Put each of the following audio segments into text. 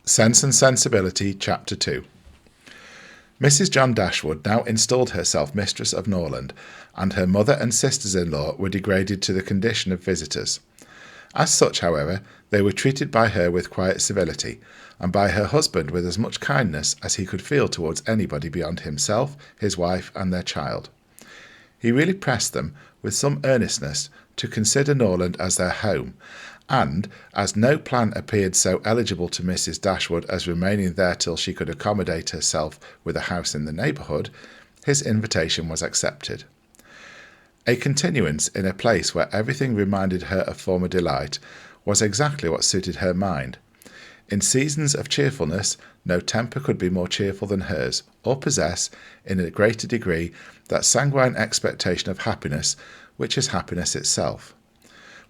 Sense and Sensibility, Chapter 2. Mrs. John Dashwood now installed herself mistress of Norland, and her mother and sisters-in-law were degraded to the condition of visitors. As such, however, they were treated by her with quiet civility, and by her husband with as much kindness as he could feel towards anybody beyond himself, his wife, and their child. He really pressed them, with some earnestness, to consider Norland as their home, and, as no plan appeared so eligible to Mrs. Dashwood as remaining there till she could accommodate herself with a house in the neighbourhood, his invitation was accepted. A continuance in a place where everything reminded her of former delight was exactly what suited her mind. In seasons of cheerfulness, no temper could be more cheerful than hers, or possess, in a greater degree, that sanguine expectation of happiness which is happiness itself.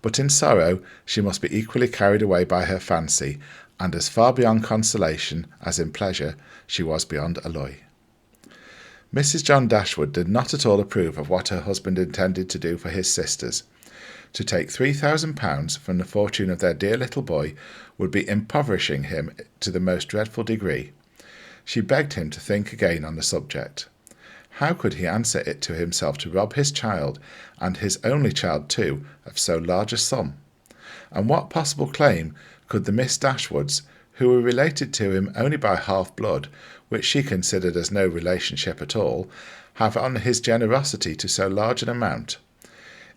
But in sorrow she must be equally carried away by her fancy, and as far beyond consolation as in pleasure she was beyond alloy. Mrs. John Dashwood did not at all approve of what her husband intended to do for his sisters. To take £3,000 from the fortune of their dear little boy would be impoverishing him to the most dreadful degree. She begged him to think again on the subject. How could he answer it to himself to rob his child, and his only child too, of so large a sum? And what possible claim could the Miss Dashwoods, who were related to him only by half-blood, which she considered as no relationship at all, have on his generosity to so large an amount?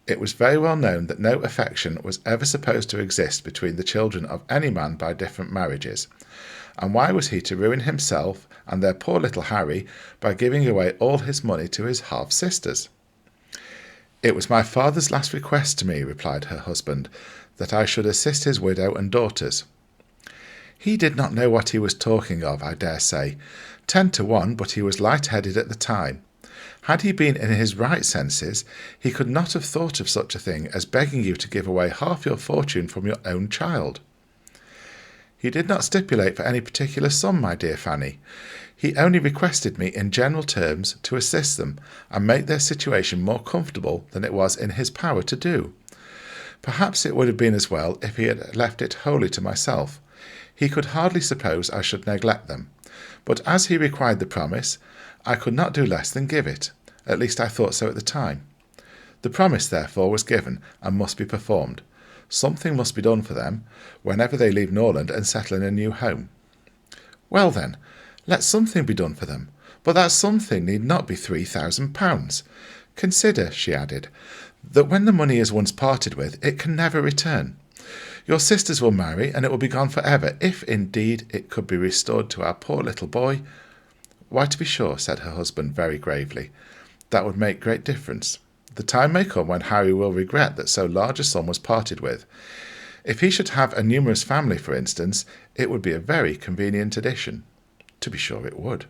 It was very well known that no affection was ever supposed to exist between the children of any man by different marriages. And why was he to ruin himself and their poor little Harry by giving away all his money to his half-sisters? "It was my father's last request to me," replied her husband, "that I should assist his widow and daughters." "He did not know what he was talking of, I dare say. 10 to 1, but he was light-headed at the time. Had he been in his right senses, he could not have thought of such a thing as begging you to give away half your fortune from your own child." "He did not stipulate for any particular sum, my dear Fanny. He only requested me in general terms to assist them, and make their situation more comfortable than it was in his power to do. Perhaps it would have been as well if he had left it wholly to myself. He could hardly suppose I should neglect them. But as he required the promise, I could not do less than give it. At least I thought so at the time. The promise, therefore, was given, and must be performed. Something must be done for them, whenever they leave Norland and settle in a new home." "Well then, let something be done for them, but that something need not be £3,000. Consider," she added, "that when the money is once parted with, it can never return. Your sisters will marry, and it will be gone for ever, if, indeed, it could be restored to our poor little boy." "Why, to be sure," said her husband very gravely, "that would make great difference. The time may come when Harry will regret that so large a sum was parted with. If he should have a numerous family, for instance, it would be a very convenient addition." "To be sure it would."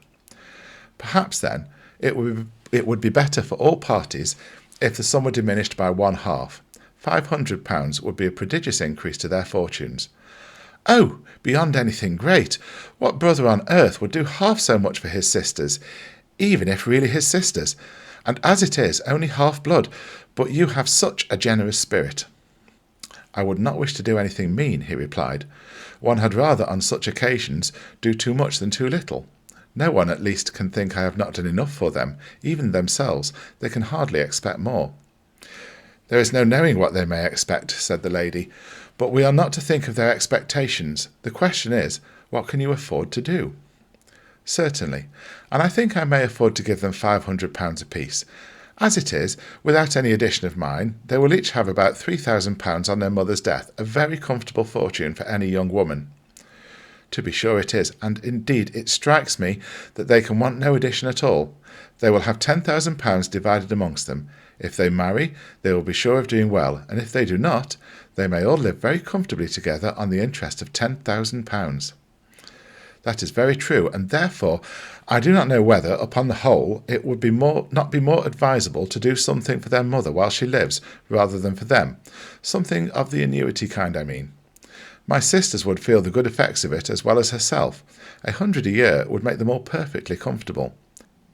"Perhaps, then, it would be better for all parties if the sum were diminished by one half. £500 would be a prodigious increase to their fortunes." "Oh, beyond anything great! What brother on earth would do half so much for his sisters, even if really his sisters? And as it is, only half-blood, but you have such a generous spirit." "I would not wish to do anything mean," he replied. "One had rather, on such occasions, do too much than too little. No one, at least, can think I have not done enough for them. Even themselves, they can hardly expect more." "There is no knowing what they may expect," said the lady, "but we are not to think of their expectations. The question is, what can you afford to do?" "Certainly, and I think I may afford to give them £500 apiece. As it is, without any addition of mine, they will each have about £3,000 on their mother's death, a very comfortable fortune for any young woman." "To be sure it is, and indeed it strikes me that they can want no addition at all. They will have £10,000 divided amongst them. If they marry, they will be sure of doing well, and if they do not, they may all live very comfortably together on the interest of £10,000. "That is very true, and therefore I do not know whether, upon the whole, it would not be more advisable to do something for their mother while she lives, rather than for them. Something of the annuity kind, I mean. My sisters would feel the good effects of it as well as herself. 100 a year would make them all perfectly comfortable."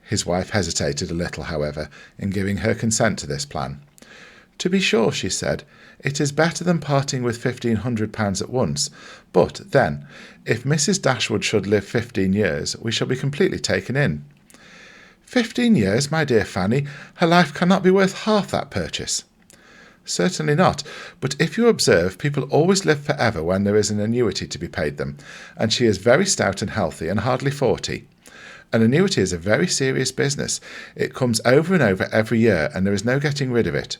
His wife hesitated a little, however, in giving her consent to this plan. To be sure, she said, it is better than parting with £1,500 at once, but then, if Mrs. Dashwood should live 15 years, we shall be completely taken in. 15 years, my dear Fanny, her life cannot be worth half that purchase. Certainly not, but if you observe, people always live for ever when there is an annuity to be paid them, and she is very stout and healthy and hardly 40. An annuity is a very serious business. It comes over and over every year, and there is no getting rid of it.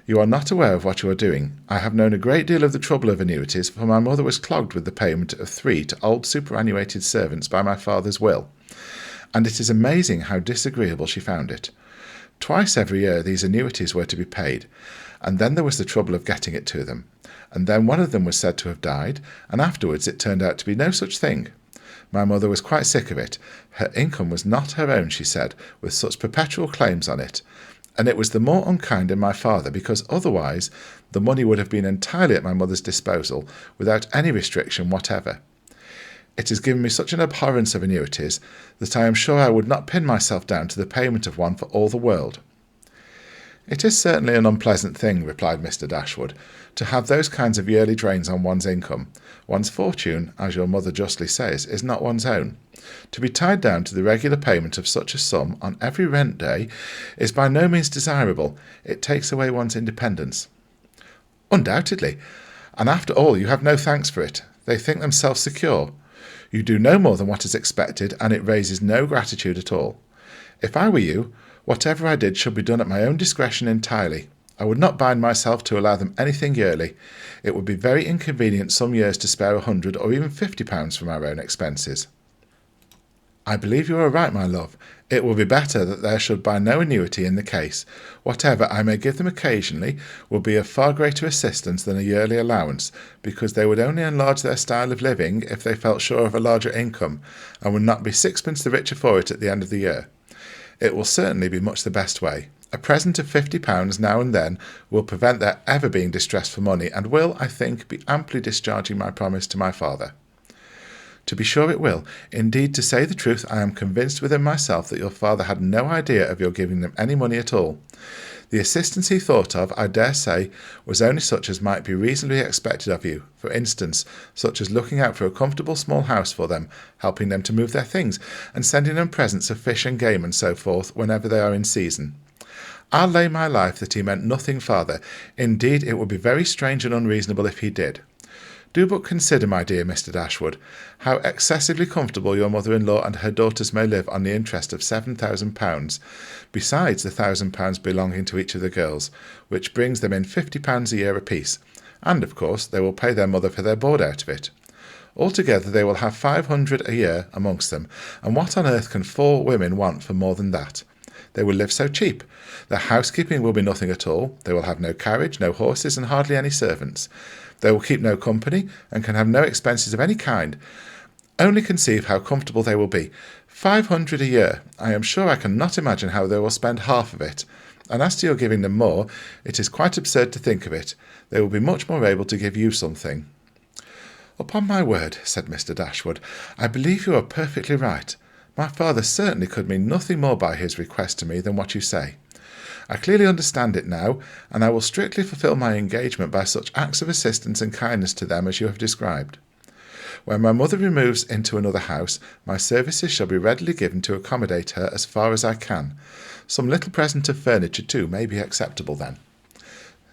You are not aware of what you are doing. I have known a great deal of the trouble of annuities, for my mother was clogged with the payment of 3 to old superannuated servants by my father's will, and it is amazing how disagreeable she found it. Twice every year these annuities were to be paid, and then there was the trouble of getting it to them, and then one of them was said to have died, and afterwards it turned out to be no such thing. My mother was quite sick of it. Her income was not her own, she said, with such perpetual claims on it, and it was the more unkind in my father because otherwise the money would have been entirely at my mother's disposal without any restriction whatever. It has given me such an abhorrence of annuities that I am sure I would not pin myself down to the payment of one for all the world. It is certainly an unpleasant thing, replied Mr. Dashwood, to have those kinds of yearly drains on one's income. One's fortune, as your mother justly says, is not one's own. To be tied down to the regular payment of such a sum on every rent day is by no means desirable. It takes away one's independence. Undoubtedly, and after all you have no thanks for it. They think themselves secure. You do no more than what is expected, and it raises no gratitude at all. If I were you, whatever I did should be done at my own discretion entirely. I would not bind myself to allow them anything yearly. It would be very inconvenient some years to spare £100 or even £50 from our own expenses. I believe you are right, my love. It will be better that there should be no annuity in the case. Whatever I may give them occasionally will be of far greater assistance than a yearly allowance, because they would only enlarge their style of living if they felt sure of a larger income, and would not be sixpence the richer for it at the end of the year. It will certainly be much the best way. A present of £50 now and then will prevent their ever being distressed for money, and will, I think, be amply discharging my promise to my father. To be sure it will. Indeed, to say the truth, I am convinced within myself that your father had no idea of your giving them any money at all. The assistance he thought of, I dare say, was only such as might be reasonably expected of you, for instance, such as looking out for a comfortable small house for them, helping them to move their things, and sending them presents of fish and game and so forth whenever they are in season. I'll lay my life that he meant nothing farther. Indeed, it would be very strange and unreasonable if he did. Do but consider, my dear Mr. Dashwood, how excessively comfortable your mother-in-law and her daughters may live on the interest of £7,000, besides the £1,000 belonging to each of the girls, which brings them in £50 a year apiece, and, of course, they will pay their mother for their board out of it. Altogether they will have £500 a year amongst them, and what on earth can 4 women want for more than that? They will live so cheap. Their housekeeping will be nothing at all. They will have no carriage, no horses, and hardly any servants. They will keep no company, and can have no expenses of any kind. Only conceive how comfortable they will be. £500 a year. I am sure I cannot imagine how they will spend half of it. And as to your giving them more, it is quite absurd to think of it. They will be much more able to give you something. Upon my word, said Mr. Dashwood, I believe you are perfectly right. My father certainly could mean nothing more by his request to me than what you say. I clearly understand it now, and I will strictly fulfil my engagement by such acts of assistance and kindness to them as you have described. When my mother removes into another house, my services shall be readily given to accommodate her as far as I can. Some little present of furniture, too, may be acceptable then.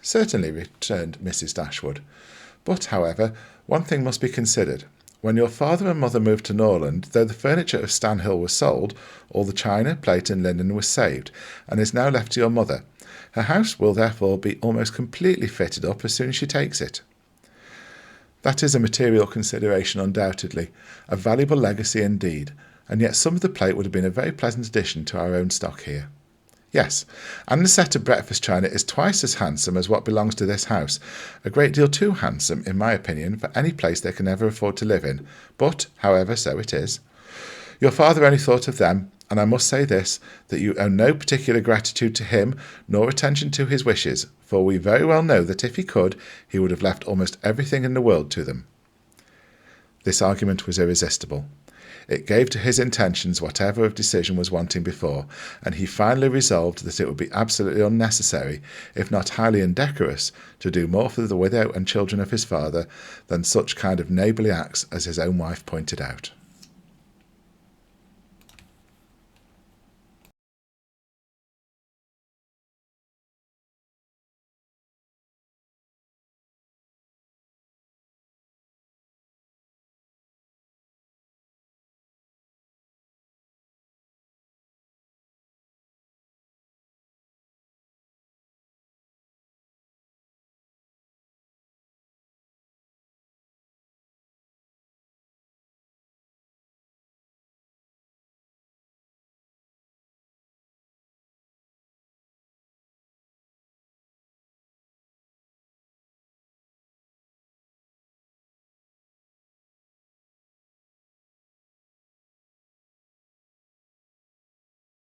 Certainly, returned Mrs. Dashwood. But, however, one thing must be considered. When your father and mother moved to Norland, though the furniture of Stanhill was sold, all the china, plate, and linen was saved, and is now left to your mother. Her house will therefore be almost completely fitted up as soon as she takes it. That is a material consideration, undoubtedly, a valuable legacy indeed, and yet some of the plate would have been a very pleasant addition to our own stock here. Yes, and the set of breakfast china is twice as handsome as what belongs to this house, a great deal too handsome, in my opinion, for any place they can ever afford to live in, but, however, so it is. Your father only thought of them, and I must say this, that you owe no particular gratitude to him, nor attention to his wishes, for we very well know that if he could, he would have left almost everything in the world to them. This argument was irresistible. It gave to his intentions whatever of decision was wanting before, and he finally resolved that it would be absolutely unnecessary, if not highly indecorous, to do more for the widow and children of his father than such kind of neighbourly acts as his own wife pointed out.